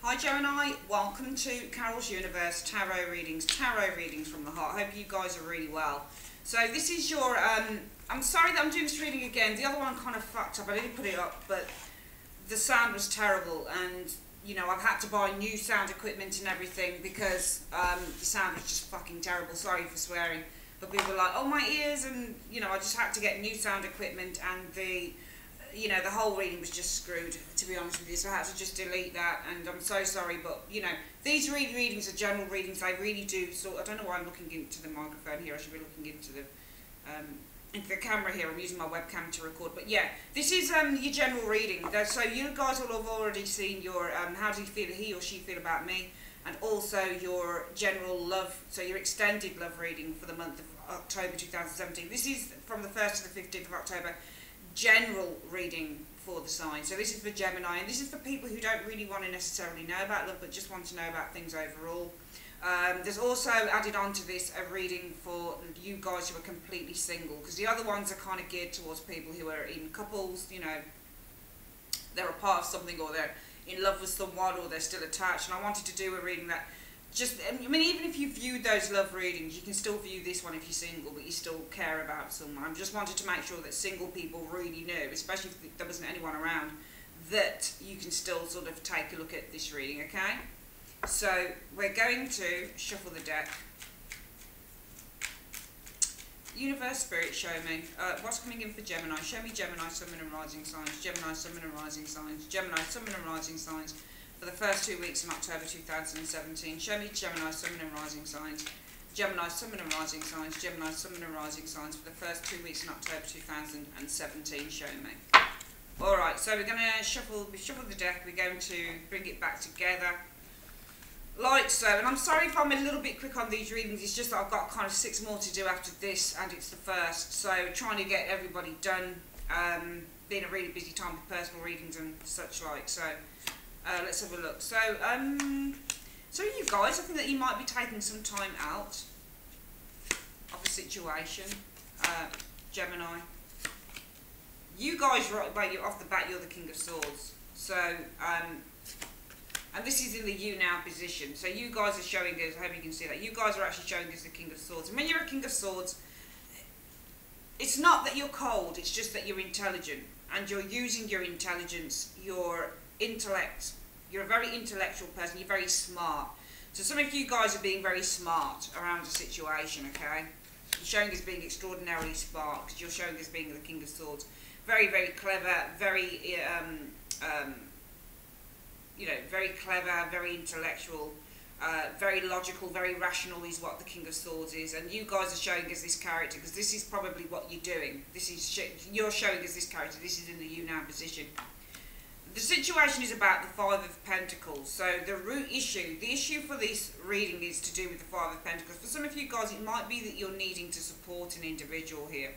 Hi Gemini, welcome to Carol's Universe Tarot Readings from the heart. Hope you guys are really well. So this is your, I'm sorry that I'm doing this reading again. The other one kind of fucked up. I didn't put it up, but the sound was terrible, and you know, I've had to buy new sound equipment and everything because the sound was just fucking terrible. Sorry for swearing, but people were like, oh my ears, and you know, I just had to get new sound equipment, and the whole reading was just screwed, to be honest with you, so I had to just delete that, and I'm so sorry, but you know, these readings are general readings. They really do I don't know why I'm looking into the microphone here. I should be looking into the camera here. I'm using my webcam to record, but yeah, this is your general reading. So you guys will have already seen your how do you feel, he or she feel about me, and also your general love, so your extended love reading for the month of October 2017. This is from the 1st to the 15th of October. General reading for the sign. So this is for Gemini, and this is for people who don't really want to necessarily know about love, but just want to know about things overall. There's also added on to this a reading for you guys who are completely single, because the other ones are kind of geared towards people who are in couples, you know, they're a part of something, or they're in love with someone, or they're still attached. And I wanted to do a reading that just, I mean, even if you viewed those love readings, you can still view this one if you're single, but you still care about someone. I just wanted to make sure that single people really knew, especially if there wasn't anyone around, that you can still sort of take a look at this reading, okay? So we're going to shuffle the deck. Universe, Spirit, show me what's coming in for Gemini. Show me Gemini, Sun, Moon and Rising signs. Gemini, Sun, Moon and Rising signs. Gemini, Sun, Moon and Rising signs for the first 2 weeks in October 2017. Show me Gemini, Sun, Moon and Rising signs. Gemini, Sun, Moon and Rising signs. Gemini, Sun, Moon and Rising signs for the first 2 weeks in October 2017. Show me. Alright, so we're going to shuffle the deck. We're going to bring it back together, like so. And I'm sorry if I'm a little bit quick on these readings. It's just that I've got kind of 6 more to do after this, and it's the first. So trying to get everybody done. Being a really busy time with personal readings and such like. So let's have a look. So, so you guys, I think that you might be taking some time out of the situation. Gemini, you guys, right you're off the bat, you're the King of Swords. So, and this is in the you now position. So you guys are showing us, I hope you can see that, you guys are actually showing us the King of Swords. And when you're a King of Swords, it's not that you're cold, it's just that you're intelligent. And you're using your intelligence, your intellect. You're a very intellectual person, you're very smart. So some of you guys are being very smart around the situation, okay? You're showing as being extraordinarily smart, because you're showing as being the King of Swords. Very, very clever, very, you know, very clever, very intellectual, very logical, very rational is what the King of Swords is. And you guys are showing us this character, because this is probably what you're doing. This is, you're showing us this character, this is in the you now position. The situation is about the Five of Pentacles. So the root issue, the issue for this reading is to do with the Five of Pentacles. For some of you guys, it might be that you're needing to support an individual here.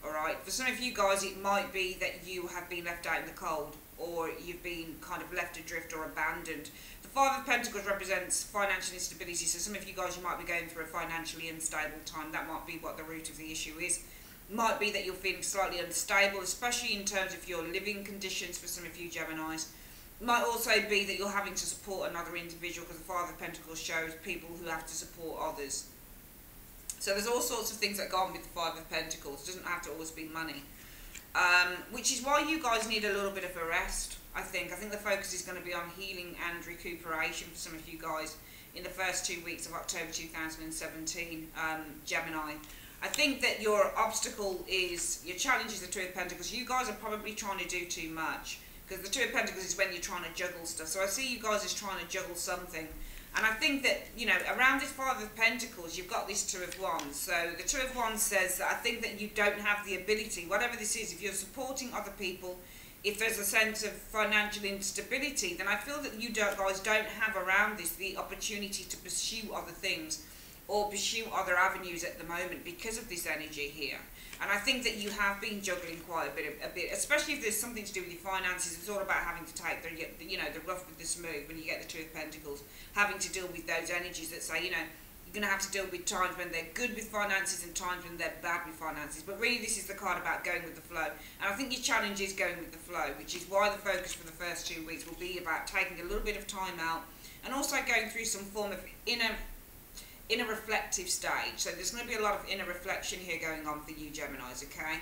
Alright, for some of you guys, it might be that you have been left out in the cold, or you've been kind of left adrift or abandoned. The Five of Pentacles represents financial instability, so some of you guys, you might be going through a financially unstable time. That might be what the root of the issue is. Might be that you're feeling slightly unstable, especially in terms of your living conditions for some of you Geminis. Might also be that you're having to support another individual, because the Five of Pentacles shows people who have to support others. So there's all sorts of things that go on with the Five of Pentacles. It doesn't have to always be money. Which is why you guys need a little bit of a rest, I think. I think the focus is going to be on healing and recuperation for some of you guys in the first 2 weeks of October 2017, Gemini. I think that your obstacle is, your challenge is the Two of Pentacles. You guys are probably trying to do too much, because the Two of Pentacles is when you're trying to juggle stuff. So I see you guys as trying to juggle something. And I think that, you know, around this Five of Pentacles, you've got this Two of Wands. So the Two of Wands says that I think that you don't have the ability, whatever this is, if you're supporting other people, if there's a sense of financial instability, then I feel that you guys don't have around this the opportunity to pursue other things or pursue other avenues at the moment because of this energy here. And I think that you have been juggling quite a bit, especially if there's something to do with your finances. It's all about having to take the, you know, the rough with the smooth when you get the Two of Pentacles, having to deal with those energies that say, you know, going to have to deal with times when they're good with finances and times when they're bad with finances. But really this is the card about going with the flow. And I think your challenge is going with the flow, which is why the focus for the first 2 weeks will be about taking a little bit of time out and also going through some form of inner reflective stage. So there's going to be a lot of inner reflection here going on for you Geminis, okay?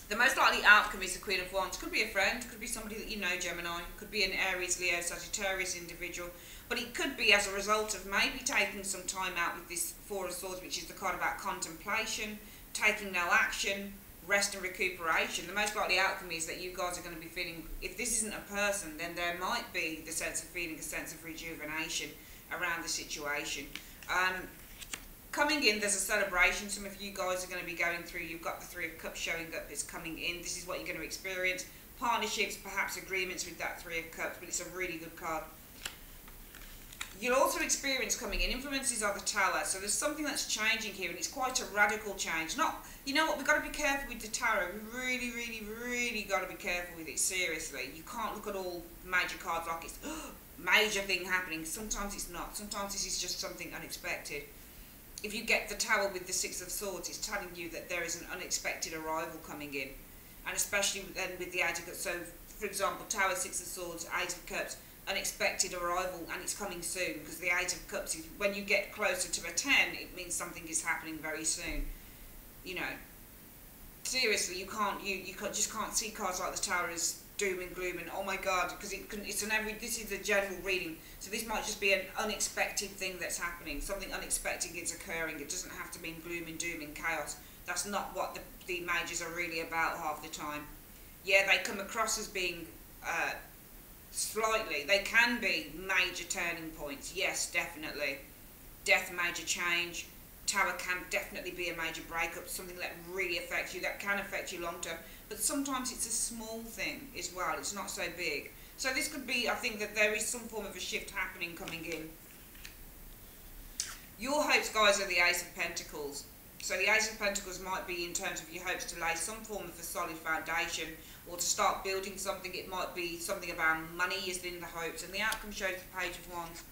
The most likely outcome is the Queen of Wands. Could be a friend, could be somebody that you know, Gemini, could be an Aries, Leo, Sagittarius individual, but it could be as a result of maybe taking some time out with this Four of Swords, which is the card about contemplation, taking no action, rest and recuperation. The most likely outcome is that you guys are going to be feeling, if this isn't a person, then there might be the sense of feeling a sense of rejuvenation around the situation. Coming in, there's a celebration. Some of you guys are going to be going through, you've got the Three of Cups showing up, it's coming in. This is what you're going to experience. Partnerships, perhaps agreements with that Three of Cups, but it's a really good card. You'll also experience coming in, influences of the Tower. So there's something that's changing here, and it's quite a radical change. Not, you know what, we've got to be careful with the Tarot. We really, really, really got to be careful with it, seriously. You can't look at all major cards like it's major thing happening. Sometimes it's not. Sometimes this is just something unexpected. If you get the Tower with the Six of Swords, it's telling you that there is an unexpected arrival coming in. And especially then with the Eight of Cups. So, for example, Tower, Six of Swords, Eight of Cups, unexpected arrival, and it's coming soon. Because the Eight of Cups, is, when you get closer to a 10, it means something is happening very soon. You know, seriously, you just can't see cards like the Tower as doom and gloom and oh my god, because this is a general reading, so this might just be an unexpected thing that's happening. Something unexpected is occurring. It doesn't have to mean gloom and doom and chaos. That's not what the majors are really about half the time. Yeah, they come across as being slightly, they can be major turning points. Yes, definitely. Death, major change. Tower can definitely be a major breakup, something that really affects you, that can affect you long term. But sometimes it's a small thing as well, it's not so big. So this could be, I think that there is some form of a shift happening coming in. Your hopes, guys, are the Ace of Pentacles. So the Ace of Pentacles might be in terms of your hopes to lay some form of a solid foundation or to start building something. It might be something about money is in the hopes, and the outcome shows the Page of Wands.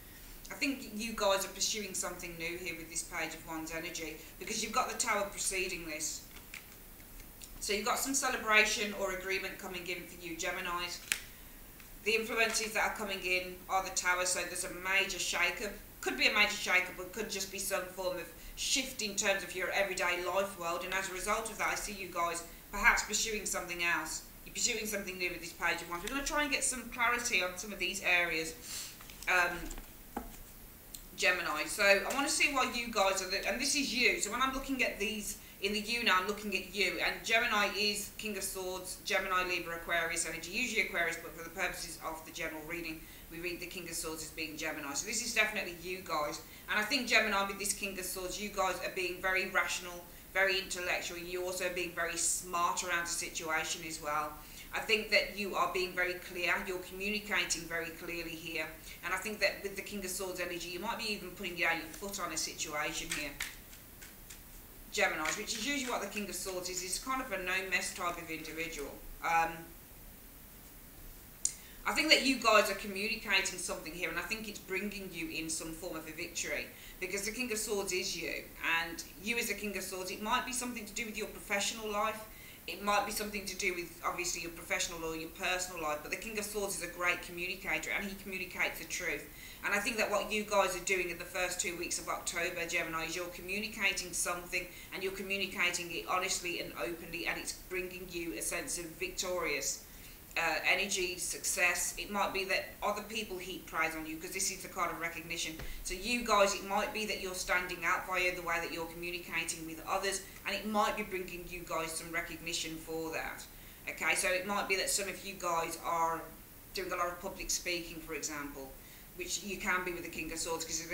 I think you guys are pursuing something new here with this Page of Wands energy, because you've got the Tower preceding this. So you've got some celebration or agreement coming in for you Geminis. The influences that are coming in are the Tower, so there's a major shake-up. Could be a major shake-up, but could just be some form of shift in terms of your everyday life world, and as a result of that, I see you guys perhaps pursuing something else. You're pursuing something new with this Page of Wands. We're going to try and get some clarity on some of these areas. Gemini. So I want to see why you guys are and this is you. So when I'm looking at these in the you now, I'm looking at you, and Gemini is King of Swords, Gemini, Libra, Aquarius energy, usually Aquarius, but for the purposes of the general reading, we read the King of Swords as being Gemini. So this is definitely you guys, and I think Gemini with this King of Swords, you guys are being very rational, very intellectual. You're also being very smart around the situation as well. I think that you are being very clear, you're communicating very clearly here, and I think that with the King of Swords energy, you might be even putting your foot on a situation here, Geminis, which is usually what the King of Swords is kind of a no-mess type of individual. I think that you guys are communicating something here, and I think it's bringing you in some form of a victory, because the King of Swords is you, and you as the King of Swords, it might be something to do with your professional life. It might be something to do with, obviously, your professional or your personal life, but the King of Swords is a great communicator, and he communicates the truth. And I think that what you guys are doing in the first 2 weeks of October, Gemini, is you're communicating something, and you're communicating it honestly and openly, and it's bringing you a sense of victorious energy, success. It might be that other people heap praise on you, because this is the card of recognition. So you guys, it might be that you're standing out via the way that you're communicating with others, and it might be bringing you guys some recognition for that. Okay, so it might be that some of you guys are doing a lot of public speaking, for example, which you can be with the King of Swords, because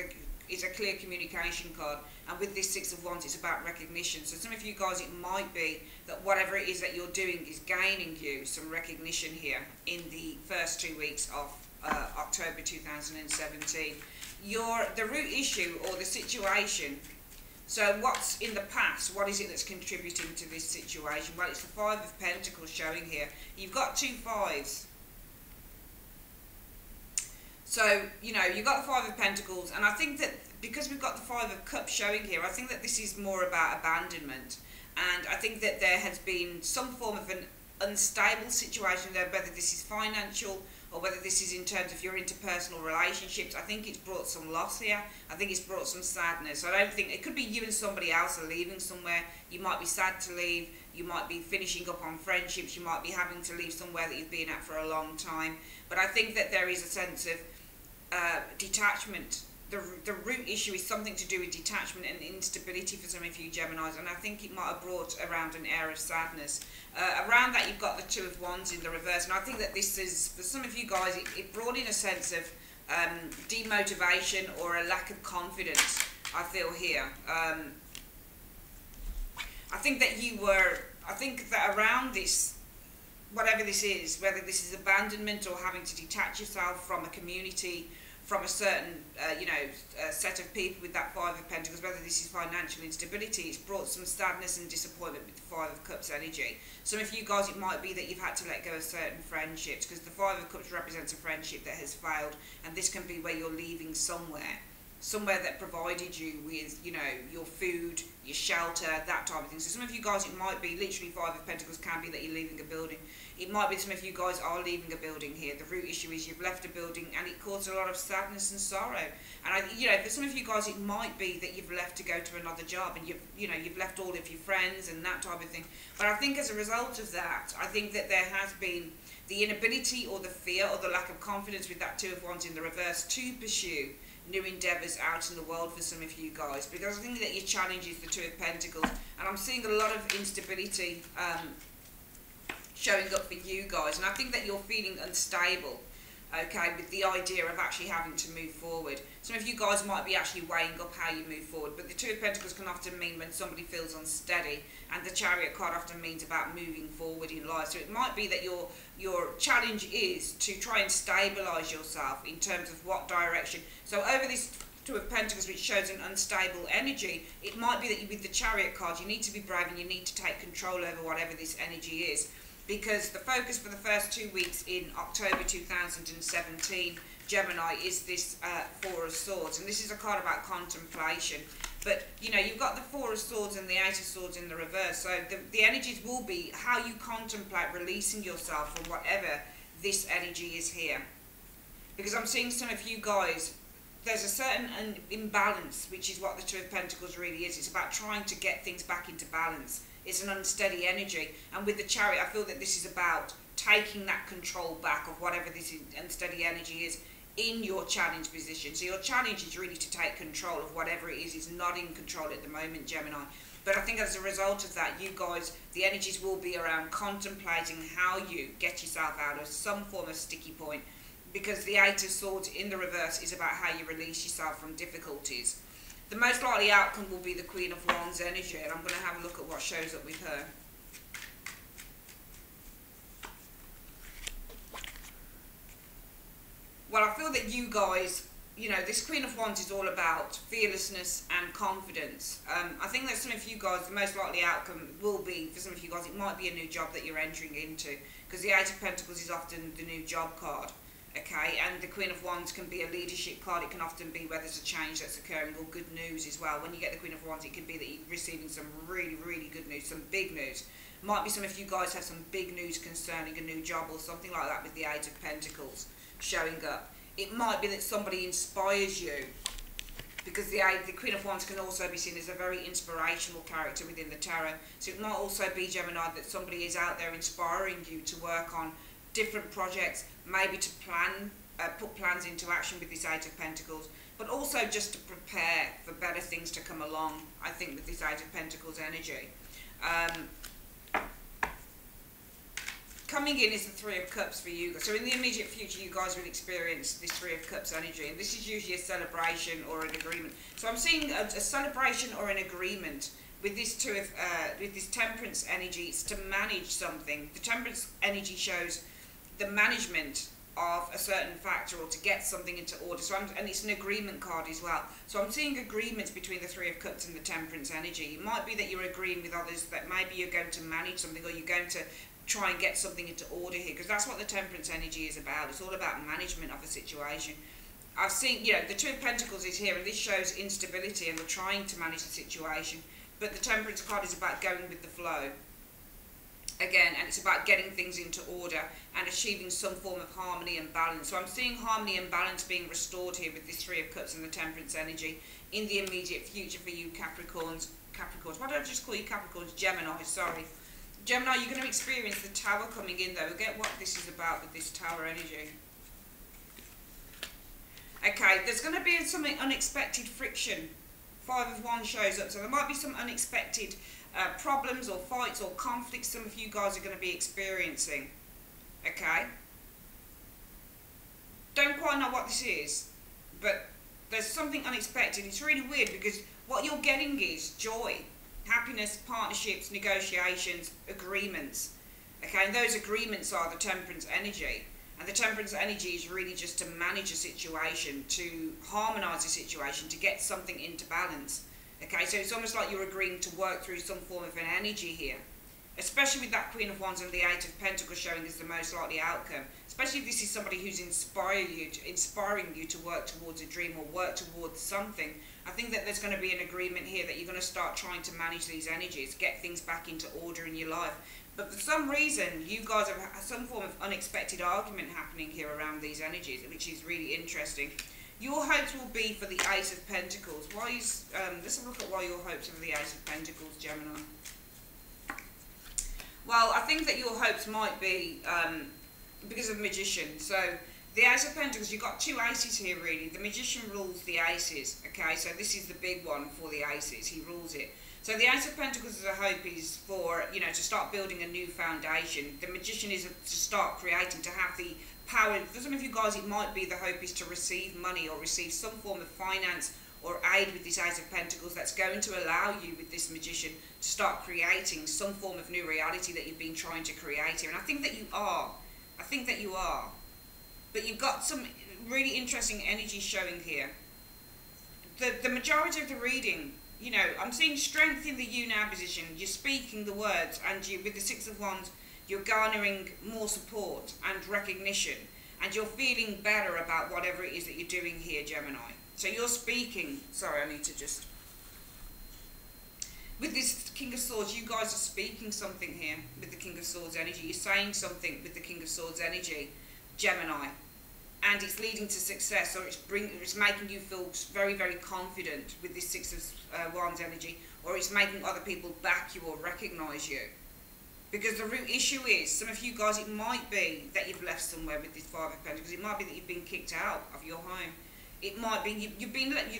it's a clear communication card, and with this Six of Wands, it's about recognition. So some of you guys, it might be that whatever it is that you're doing is gaining you some recognition here in the first 2 weeks of October 2017. The root issue or the situation, so what's in the past, what is it that's contributing to this situation? Well, it's the Five of Pentacles showing here. You've got two fives. So, you know, you've got the Five of Pentacles, and I think that because we've got the Five of Cups showing here, I think that this is more about abandonment, and I think that there has been some form of an unstable situation there, whether this is financial or whether this is in terms of your interpersonal relationships. I think it's brought some loss here. I think it's brought some sadness. I don't think, it could be you and somebody else are leaving somewhere. You might be sad to leave. You might be finishing up on friendships. You might be having to leave somewhere that you've been at for a long time. But I think that there is a sense of detachment. The root issue is something to do with detachment and instability for some of you Geminis, and I think it might have brought around an air of sadness. Around that, you've got the Two of Wands in the reverse, and I think that this is, for some of you guys, it brought in a sense of demotivation or a lack of confidence, I feel here. I think that around this, whatever this is, whether this is abandonment or having to detach yourself from a community, from a certain set of people with that Five of Pentacles, whether this is financial instability, it's brought some sadness and disappointment with the Five of Cups energy. Some of you guys, it might be that you've had to let go of certain friendships, because the Five of Cups represents a friendship that has failed, and this can be where you're leaving somewhere that provided you with, your food, your shelter, that type of thing. So some of you guys, it might be literally Five of Pentacles can be that you're leaving a building. It might be some of you guys are leaving a building here. The root issue is you've left a building and it caused a lot of sadness and sorrow. And for some of you guys, it might be that you've left to go to another job, and you've left all of your friends and that type of thing. But I think as a result of that, I think that there has been the inability or the fear or the lack of confidence with that Two of Wands in the reverse to pursue new endeavours out in the world for some of you guys, because I think that your challenge is the Two of Pentacles, and I'm seeing a lot of instability showing up for you guys, and I think that you're feeling unstable, okay, with the idea of actually having to move forward. Some of you guys might be actually weighing up how you move forward, but the Two of Pentacles can often mean when somebody feels unsteady, and the Chariot card often means about moving forward in life. So it might be that your challenge is to try and stabilise yourself in terms of what direction. So over this Two of Pentacles, which shows an unstable energy, it might be that with the Chariot card, you need to be brave and you need to take control over whatever this energy is. Because the focus for the first 2 weeks in October 2017, Gemini, is this Four of Swords. And this is a card about contemplation. But, you've got the Four of Swords and the Eight of Swords in the reverse. So the energies will be how you contemplate releasing yourself from whatever this energy is here. Because I'm seeing some of you guys, there's a certain imbalance, which is what the Two of Pentacles really is. It's about trying to get things back into balance. It's an unsteady energy, and with the Chariot, I feel that this is about taking that control back of whatever this unsteady energy is in your challenge position. So your challenge is really to take control of whatever it is not in control at the moment, Gemini. But I think as a result of that, you guys, the energies will be around contemplating how you get yourself out of some form of sticky point, because the Eight of Swords in the reverse is about how you release yourself from difficulties. The most likely outcome will be the Queen of Wands energy, and I'm going to have a look at what shows up with her. Well, I feel that you guys, this Queen of Wands is all about fearlessness and confidence. I think that some of you guys, the most likely outcome will be, for some of you guys, it might be a new job that you're entering into, because the Eight of Pentacles is often the new job card. Okay, and the Queen of Wands can be a leadership card. It can often be where there's a change that's occurring, or good news as well. When you get the Queen of Wands, it can be that you're receiving some really, really good news, some big news. Might be some of you guys have some big news concerning a new job or something like that with the Eight of Pentacles showing up. It might be that somebody inspires you, because the Queen of Wands can also be seen as a very inspirational character within the tarot. So it might also be, Gemini, that somebody is out there inspiring you to work on different projects, maybe to put plans into action with this Eight of Pentacles, but also just to prepare for better things to come along, I think, with this Eight of Pentacles energy. Coming in is the Three of Cups for you. So in the immediate future, you guys will experience this Three of Cups energy, and this is usually a celebration or an agreement. So I'm seeing a celebration or an agreement with this with this Temperance energy. It's to manage something. The Temperance energy shows the management of a certain factor, or to get something into order. So and it's an agreement card as well. So I'm seeing agreements between the Three of Cups and the Temperance energy. It might be that you're agreeing with others that maybe you're going to manage something, or you're going to try and get something into order here, because that's what the Temperance energy is about. It's all about management of a situation. I've seen, you know, the Two of Pentacles is here, and this shows instability, and we're trying to manage the situation. But the Temperance card is about going with the flow. Again, and it's about getting things into order and achieving some form of harmony and balance. So I'm seeing harmony and balance being restored here with this Three of Cups and the Temperance energy in the immediate future for you Capricorns. Why don't I just call you Capricorns? Gemini, sorry. Gemini, you're going to experience the Tower coming in though. We'll get what this is about with this Tower energy. Okay, there's going to be some unexpected friction. Five of Wands shows up, so there might be some unexpected problems or fights or conflicts some of you guys are going to be experiencing. Okay, don't quite know what this is, but there's something unexpected. It's really weird because what you're getting is joy, happiness, partnerships, negotiations, agreements. Okay, and those agreements are the Temperance energy. And the Temperance energy is really just to manage a situation, to harmonise a situation, to get something into balance. Okay, so it's almost like you're agreeing to work through some form of an energy here. Especially with that Queen of Wands and the Eight of Pentacles showing as the most likely outcome. Especially if this is somebody who's inspiring you to work towards a dream or work towards something. I think that there's going to be an agreement here that you're going to start trying to manage these energies, get things back into order in your life. But for some reason, you guys have some form of unexpected argument happening here around these energies, which is really interesting. Your hopes will be for the Ace of Pentacles. Let's have a look at why your hopes are for the Ace of Pentacles, Gemini. Well, I think that your hopes might be because of Magician. So the Ace of Pentacles, you've got two aces here really. The Magician rules the aces, okay? So this is the big one for the aces. He rules it. So the Ace of Pentacles as a hope is for, you know, to start building a new foundation. The Magician is to start creating, to have the power. For some of you guys, it might be the hope is to receive money or receive some form of finance or aid with this Ace of Pentacles that's going to allow you with this Magician to start creating some form of new reality that you've been trying to create here. And I think that you are. I think that you are. But you've got some really interesting energy showing here. The majority of the reading, you know, I'm seeing strength in the you now position. You're speaking the words, and you, with the Six of Wands, you're garnering more support and recognition, and you're feeling better about whatever it is that you're doing here, Gemini. So you're speaking. Sorry, I need to just. With this King of Swords, you guys are speaking something here with the King of Swords energy. You're saying something with the King of Swords energy, Gemini. And it's leading to success, or it's making you feel very, very confident with this Six of Wands energy, or it's making other people back you or recognise you. Because the root issue is, some of you guys, it might be that you've left somewhere with this Five of Pentacles. It might be that you've been kicked out of your home. It might be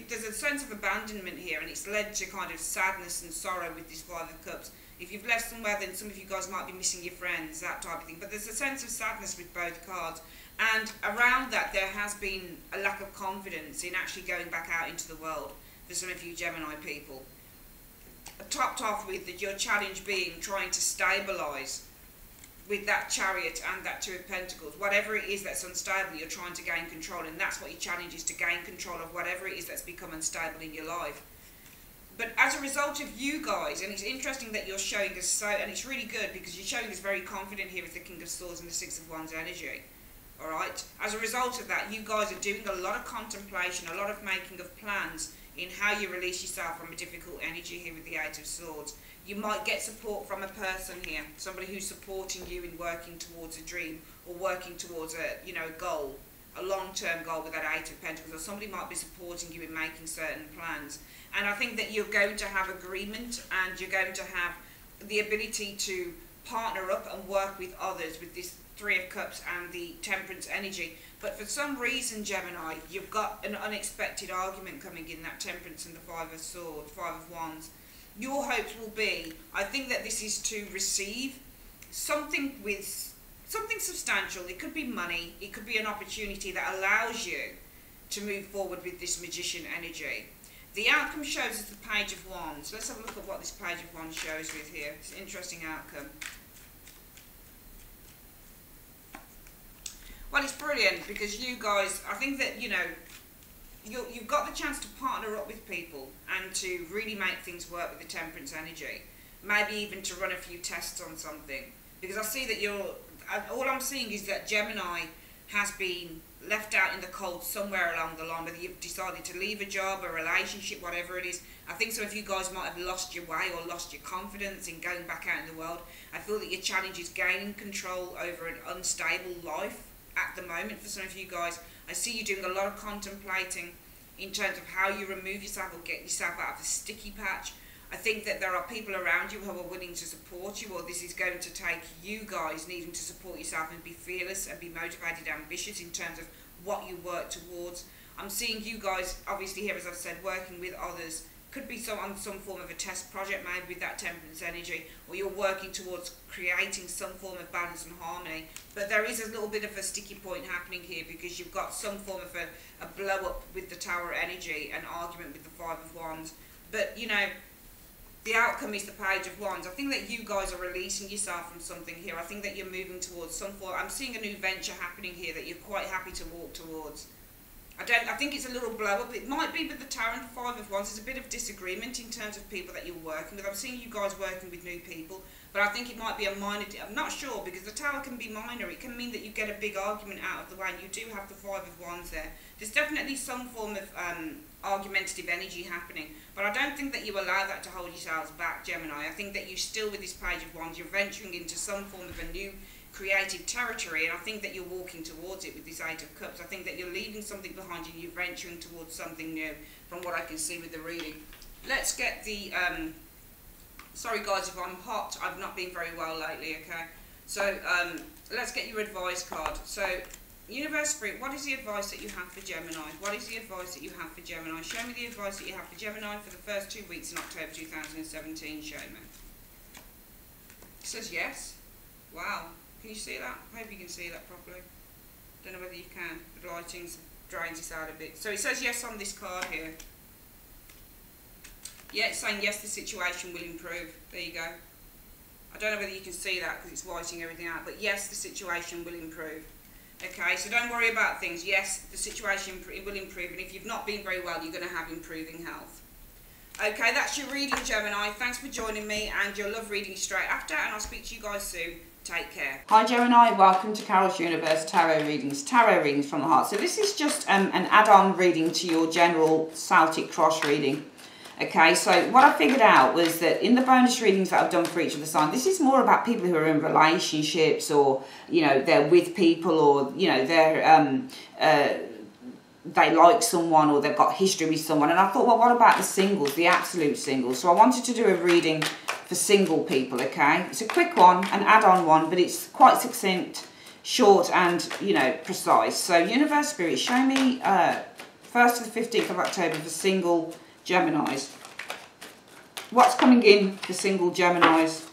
there's a sense of abandonment here, and it's led to kind of sadness and sorrow with this Five of Cups. If you've left somewhere, then some of you guys might be missing your friends, that type of thing. But there's a sense of sadness with both cards. And around that, there has been a lack of confidence in actually going back out into the world for some of you Gemini people. Topped off with your challenge being trying to stabilise with that Chariot and that Two of Pentacles. Whatever it is that's unstable, you're trying to gain control. And that's what your challenge is, to gain control of whatever it is that's become unstable in your life. But as a result of you guys, and it's interesting that you're showing us so, and it's really good because you're showing us very confident here with the King of Swords and the Six of Wands energy. Alright, as a result of that, you guys are doing a lot of contemplation, a lot of making of plans in how you release yourself from a difficult energy here with the Eight of Swords. You might get support from a person here, somebody who's supporting you in working towards a dream or working towards a, you know, goal, a long-term goal with that Eight of Pentacles, or somebody might be supporting you in making certain plans. And I think that you're going to have agreement, and you're going to have the ability to partner up and work with others with this Three of Cups and the Temperance energy. But for some reason, Gemini, you've got an unexpected argument coming in, that Temperance and the Five of Swords, Five of Wands. Your hopes will be, I think that this is to receive something with something substantial. It could be money, it could be an opportunity that allows you to move forward with this Magician energy. The outcome shows us the Page of Wands. Let's have a look at what this Page of Wands shows with here. It's an interesting outcome. Well, it's brilliant because you guys, I think that, you know, you've got the chance to partner up with people and to really make things work with the Temperance energy. Maybe even to run a few tests on something. Because I see that all I'm seeing is that Gemini has been left out in the cold somewhere along the line, whether you've decided to leave a job, a relationship, whatever it is. I think some of you guys might have lost your way or lost your confidence in going back out in the world. I feel that your challenge is gaining control over an unstable life at the moment for some of you guys. I see you doing a lot of contemplating in terms of how you remove yourself or get yourself out of the sticky patch. I think that there are people around you who are willing to support you, or this is going to take you guys needing to support yourself and be fearless and be motivated, ambitious in terms of what you work towards. I'm seeing you guys, obviously here, as I've said, working with others. Could be on some form of a test project, maybe with that temperance energy, or you're working towards creating some form of balance and harmony. But there is a little bit of a sticky point happening here, because you've got some form of a blow up with the Tower energy, an argument with the Five of Wands. But, you know, the outcome is the Page of Wands. I think that you guys are releasing yourself from something here. I think that you're moving towards some form. I'm seeing a new venture happening here that you're quite happy to walk towards. I think it's a little blow up. It might be with the Tower and the Five of Wands. There's a bit of disagreement in terms of people that you're working with. I'm seeing you guys working with new people, but I think it might be a minor. I'm not sure, because the Tower can be minor. It can mean that you get a big argument out of the way, and you do have the Five of Wands there. There's definitely some form of argumentative energy happening, but I don't think that you allow that to hold yourselves back, Gemini. I think that you still, with this Page of Wands, you're venturing into some form of a new creative territory, and I think that you're walking towards it with this Eight of Cups. I think that you're leaving something behind you and you're venturing towards something new, from what I can see with the reading. Let's get the sorry guys if I'm hot, I've not been very well lately, okay? So let's get your advice card. So Universe, Spirit, what is the advice that you have for Gemini? What is the advice that you have for Gemini? Show me the advice that you have for Gemini for the first 2 weeks in October 2017. Show me. It says yes. Wow. Can you see that? I hope you can see that properly. Don't know whether you can. The lighting drains this out a bit. So it says yes on this card here. Yeah, it's saying yes, the situation will improve. There you go. I don't know whether you can see that because it's whiting everything out, but yes, the situation will improve. Okay, so don't worry about things. Yes, the situation will improve, and if you've not been very well, you're going to have improving health. Okay, that's your reading, Gemini. Thanks for joining me, and your love reading straight after, and I'll speak to you guys soon. Take care. Hi Gemini, welcome to Carol's Universe Tarot Readings from the Heart. So this is just an add-on reading to your general Celtic cross reading. Okay, so what I figured out was that in the bonus readings that I've done for each of the signs, this is more about people who are in relationships, or, you know, they're with people, or, you know, they like someone, or they've got history with someone. And I thought, well, what about the singles, the absolute singles? So I wanted to do a reading for single people, okay? It's a quick one, an add-on one, but it's quite succinct, short, and, you know, precise. So Universe, Spirit, show me 1st to the 15th of October for single Geminis. What's coming in for single Geminis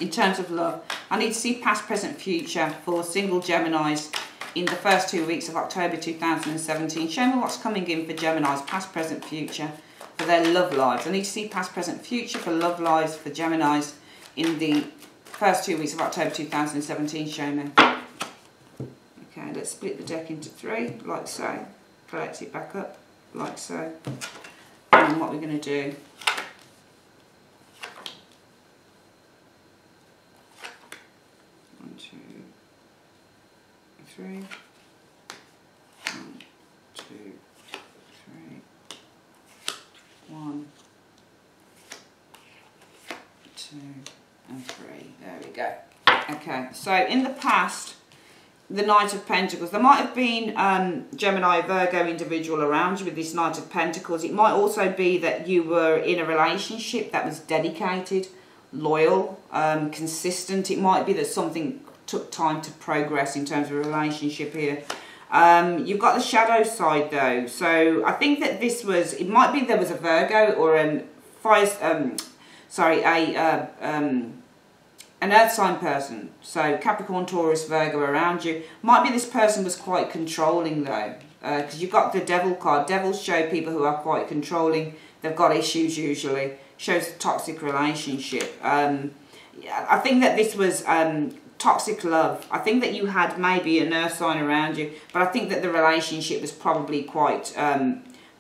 in terms of love? I need to see past, present, future for single Geminis in the first 2 weeks of October 2017. Show me what's coming in for Geminis, past, present, future, for their love lives. I need to see past, present, future for love lives for Geminis in the first 2 weeks of October 2017. Show me. Okay, let's split the deck into 3, like so. Collect it back up, like so. And what we're going to do, one, two, three. 1, 2, 3. 1, 2, and 3. There we go. Okay, so in the past, the Knight of Pentacles, there might have been Gemini, Virgo individual around you with this Knight of Pentacles. It might also be that you were in a relationship that was dedicated, loyal, consistent. It might be that something took time to progress in terms of a relationship here. You've got the shadow side though, so I think that this was, it might be there was a Virgo or an earth sign person, so Capricorn, Taurus, Virgo around you. Might be this person was quite controlling though, because you've got the Devil card. Devils show people who are quite controlling. They've got issues usually. Shows a toxic relationship. I think that this was toxic love. I think that you had maybe an earth sign around you, but I think that the relationship was probably quite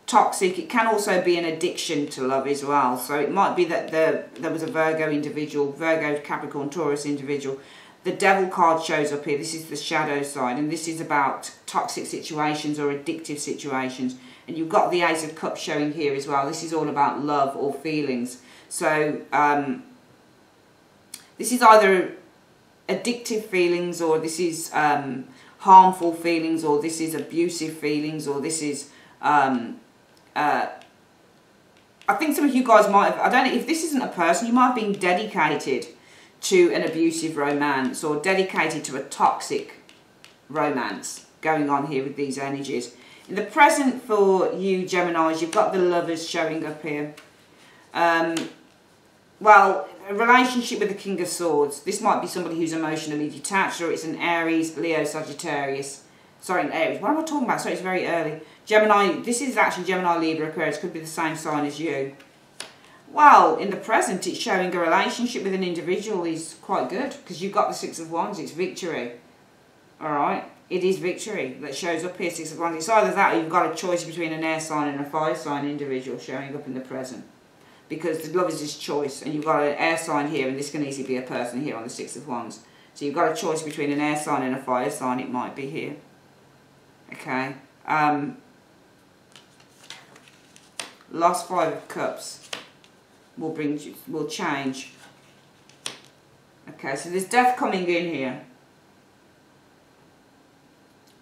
toxic. It can also be an addiction to love as well. So it might be that there was a Virgo individual, Virgo, Capricorn, Taurus individual The Devil card shows up here. This is the shadow side, and this is about toxic situations or addictive situations. And you've got the Ace of Cups showing here as well. This is all about love or feelings. So this is either addictive feelings, or this is harmful feelings, or this is abusive feelings, or this is I think some of you guys might have, I don't know, if this isn't a person, you might have been dedicated to an abusive romance, or dedicated to a toxic romance going on here with these energies. In the present for you Geminis, you've got the Lovers showing up here. Well, a relationship with the King of Swords. This might be somebody who's emotionally detached, or it's an Aries, Leo, Sagittarius. Sorry, an Aries. What am I talking about? Sorry, it's very early. Gemini, this is actually Gemini, Libra, Aquarius. Could be the same sign as you. Well, in the present, it's showing a relationship with an individual is quite good, because you've got the Six of Wands. It's victory. Alright? It is victory that shows up here, Six of Wands. It's either that, or you've got a choice between an air sign and a fire sign individual showing up in the present. Because the Lovers is choice, and you've got an air sign here, and this can easily be a person here on the Six of Wands. So you've got a choice between an air sign and a fire sign, it might be here. Okay. Last Five of Cups will change. Okay, so there's death coming in here.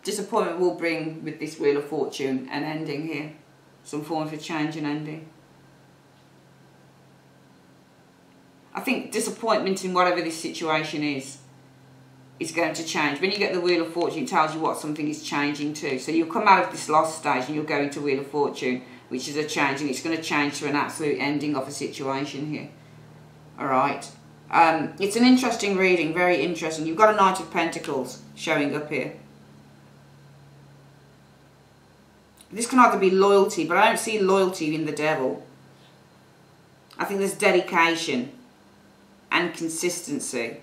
Disappointment will bring, with this Wheel of Fortune, an ending here. Some form of a change and ending. I think disappointment in whatever this situation is going to change. When you get the Wheel of Fortune, it tells you what something is changing to. So you'll come out of this lost stage and you'll go into Wheel of Fortune, which is a change, and it's going to change to an absolute ending of a situation here. Alright. It's an interesting reading, very interesting. You've got a Knight of Pentacles showing up here. This can either be loyalty, but I don't see loyalty in the Devil. I think there's dedication and consistency.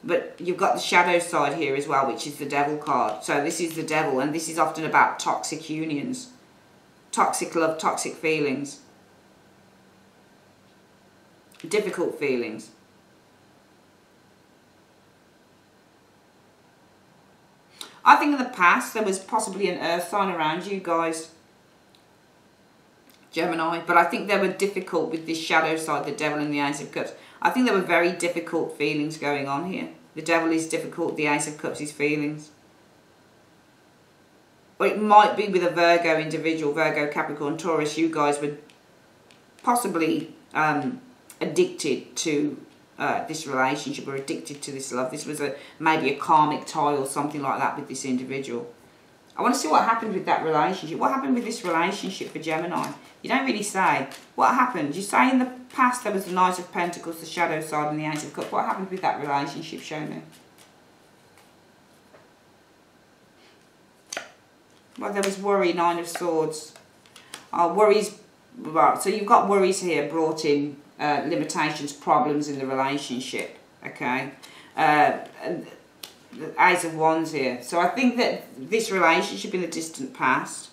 But you've got the shadow side here as well, which is the Devil card. So this is the Devil, and this is often about toxic unions. Toxic love, toxic feelings. Difficult feelings. I think in the past there was possibly an earth sign around you guys, Gemini, but I think they were difficult with this shadow side, the Devil and the Ace of Cups. I think there were very difficult feelings going on here. The Devil is difficult, the Ace of Cups is feelings. Or it might be with a Virgo individual, Virgo, Capricorn, Taurus. You guys were possibly addicted to this relationship, or addicted to this love. This was maybe a karmic tie or something like that with this individual. I want to see what happened with that relationship. What happened with this relationship for Gemini? You don't really say. What happened? You say in the past there was the Knight of Pentacles, the shadow side, and the Ace of Cups. What happened with that relationship? Show me. Well, there was worry, Nine of Swords. Worries. Right, so you've got worries here brought in, limitations, problems in the relationship. Okay. And the Ace of Wands here. So I think that this relationship in the distant past,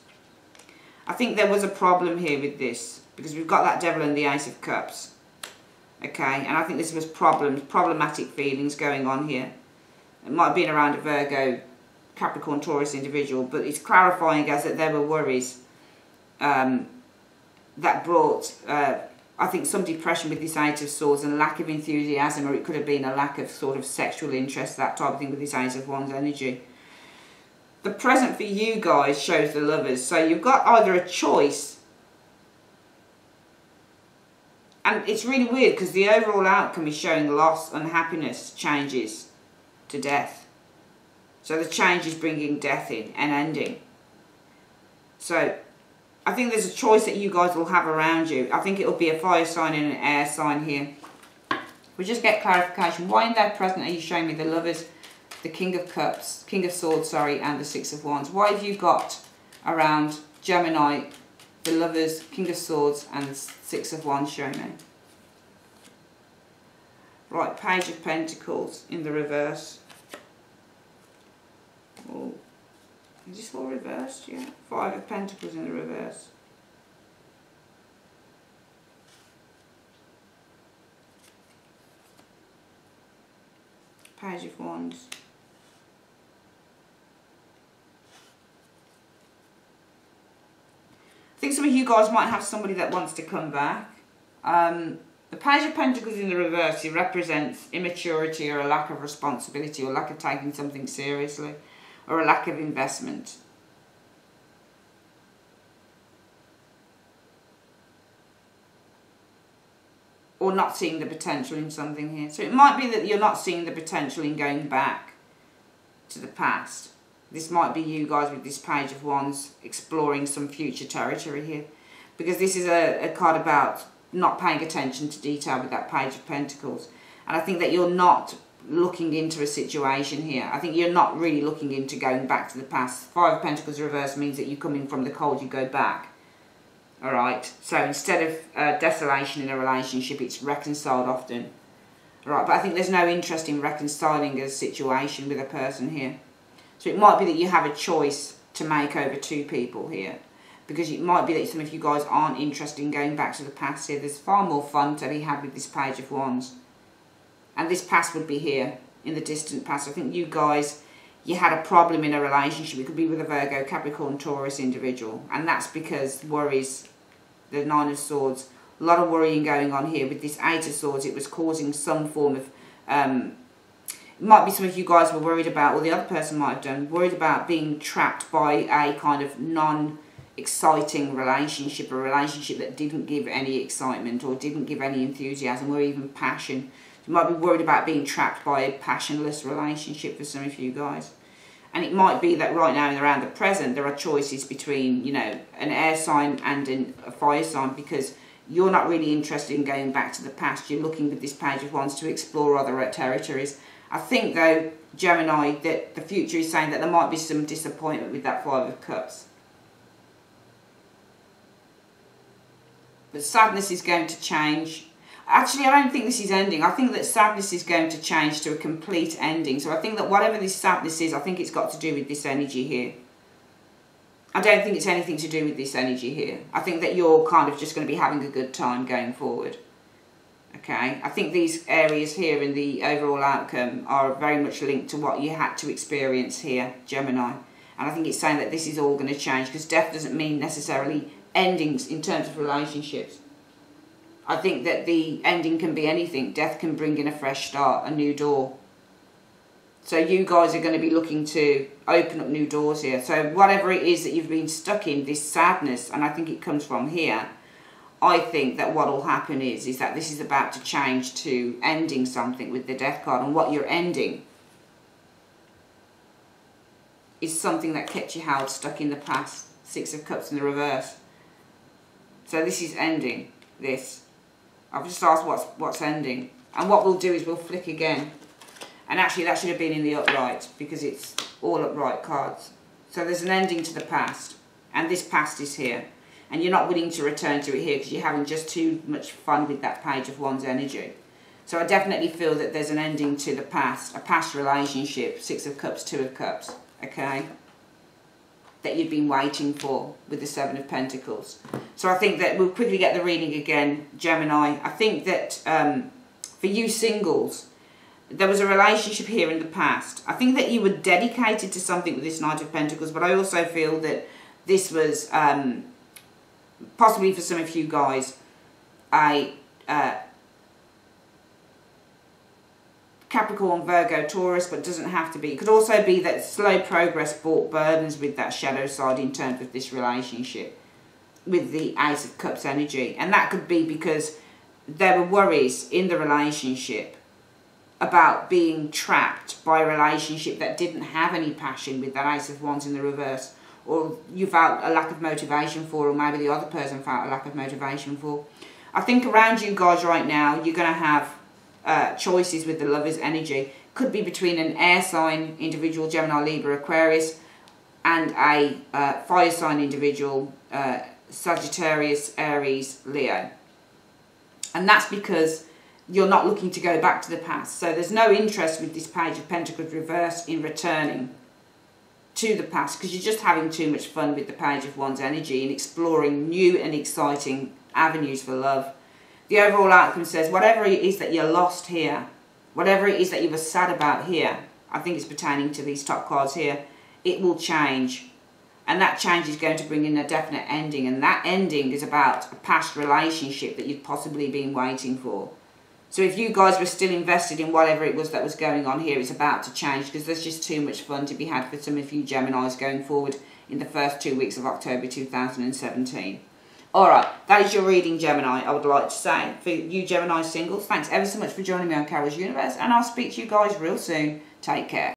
I think there was a problem here with this, because we've got that Devil and the Ace of Cups. Okay, and I think this was problematic feelings going on here. It might have been around a Virgo, Capricorn, Taurus individual, but it's clarifying as that there were worries that brought, I think, some depression with this Eight of Swords and lack of enthusiasm, or it could have been a lack of sort of sexual interest, that type of thing with this Ace of Wands energy. The present for you guys shows the Lovers. So you've got either a choice, and it's really weird because the overall outcome is showing loss, unhappiness, changes to death. So the change is bringing death in and ending. So I think there's a choice that you guys will have around you. I think it will be a fire sign and an air sign here. We'll just get clarification. Why in that present are you showing me the Lovers, the King of Cups, King of Swords, sorry, and the Six of Wands? Why have you got around Gemini the Lovers, King of Swords, and the Six of Wands? Show me. Right, Page of Pentacles in the reverse. Oh. Is this all reversed? Yeah. Five of Pentacles in the reverse. Page of Wands. I think some of you guys might have somebody that wants to come back. The Page of Pentacles in the reverse, it represents immaturity or a lack of responsibility or lack of taking something seriously or a lack of investment. Or not seeing the potential in something here. So it might be that you're not seeing the potential in going back to the past. This might be you guys with this Page of Wands exploring some future territory here. Because this is a card about not paying attention to detail with that Page of Pentacles. And I think that you're not looking into a situation here. I think you're not really looking into going back to the past. Five of Pentacles reverse means that you come in from the cold, you go back. Alright, so instead of desolation in a relationship, it's reconciled often. Alright, but I think there's no interest in reconciling a situation with a person here. So it might be that you have a choice to make over two people here. Because it might be that some of you guys aren't interested in going back to the past here. There's far more fun to be had with this Page of Wands. And this past would be here, in the distant past. I think you guys, you had a problem in a relationship. It could be with a Virgo, Capricorn, Taurus individual. And that's because worries, the Nine of Swords, a lot of worrying going on here. With this Eight of Swords, it was causing some form of... it might be some of you guys were worried about, or the other person might have done, worried about being trapped by a kind of non-exciting relationship, a relationship that didn't give any excitement or didn't give any enthusiasm or even passion. You might be worried about being trapped by a passionless relationship for some of you guys. And it might be that right now and around the present, there are choices between, you know, an air sign and a fire sign, because you're not really interested in going back to the past. You're looking with this Page of Wands to explore other territories. I think, though, Gemini, that the future is saying that there might be some disappointment with that Five of Cups. But sadness is going to change. Actually, I don't think this is ending. I think that sadness is going to change to a complete ending. So I think that whatever this sadness is, I think it's got to do with this energy here. I don't think it's anything to do with this energy here. I think that you're kind of just going to be having a good time going forward. Okay? I think these areas here in the overall outcome are very much linked to what you had to experience here, Gemini. And I think it's saying that this is all going to change, because death doesn't mean necessarily endings in terms of relationships. I think that the ending can be anything. Death can bring in a fresh start, a new door. So you guys are going to be looking to open up new doors here. So whatever it is that you've been stuck in, this sadness, and I think it comes from here, I think that what will happen is that this is about to change to ending something with the Death card. And what you're ending is something that kept you held stuck in the past. Six of Cups in the reverse. So this is ending this. I've just asked what's ending. And what we'll do is we'll flick again. And actually that should have been in the upright, because it's all upright cards. So there's an ending to the past. And this past is here. And you're not willing to return to it here because you're having just too much fun with that Page of Wands energy. So I definitely feel that there's an ending to the past. A past relationship. Six of Cups, Two of Cups. Okay? That you've been waiting for with the Seven of Pentacles. So I think that we'll quickly get the reading again, Gemini. I think that for you singles, there was a relationship here in the past. I think that you were dedicated to something with this Knight of Pentacles, but I also feel that this was, possibly for some of you guys, a Capricorn, Virgo, Taurus, but doesn't have to be. It could also be that slow progress brought burdens with that shadow side in terms of this relationship with the Ace of Cups energy. And that could be because there were worries in the relationship about being trapped by a relationship that didn't have any passion with that Ace of Wands in the reverse. Or you felt a lack of motivation for, or maybe the other person felt a lack of motivation for. I think around you guys right now, you're going to have choices with the Lover's energy. Could be between an air sign individual, Gemini, Libra, Aquarius, and a fire sign individual, Sagittarius, Aries, Leo. And that's because you're not looking to go back to the past. So there's no interest with this Page of Pentacles reverse in returning to the past, because you're just having too much fun with the Page of Wands energy and exploring new and exciting avenues for love. The overall outcome says whatever it is that you're lost here, Whatever it is that you were sad about here, I think it's pertaining to these top cards here, it will change. And that change is going to bring in a definite ending. And that ending is about a past relationship that you've possibly been waiting for. So if you guys were still invested in whatever it was that was going on here, it's about to change, because there's just too much fun to be had for some of you Geminis going forward in the first 2 weeks of October 2017. Alright, that is your reading, Gemini. I would like to say, for you Gemini singles, thanks ever so much for joining me on Carol's Universe, and I'll speak to you guys real soon. Take care.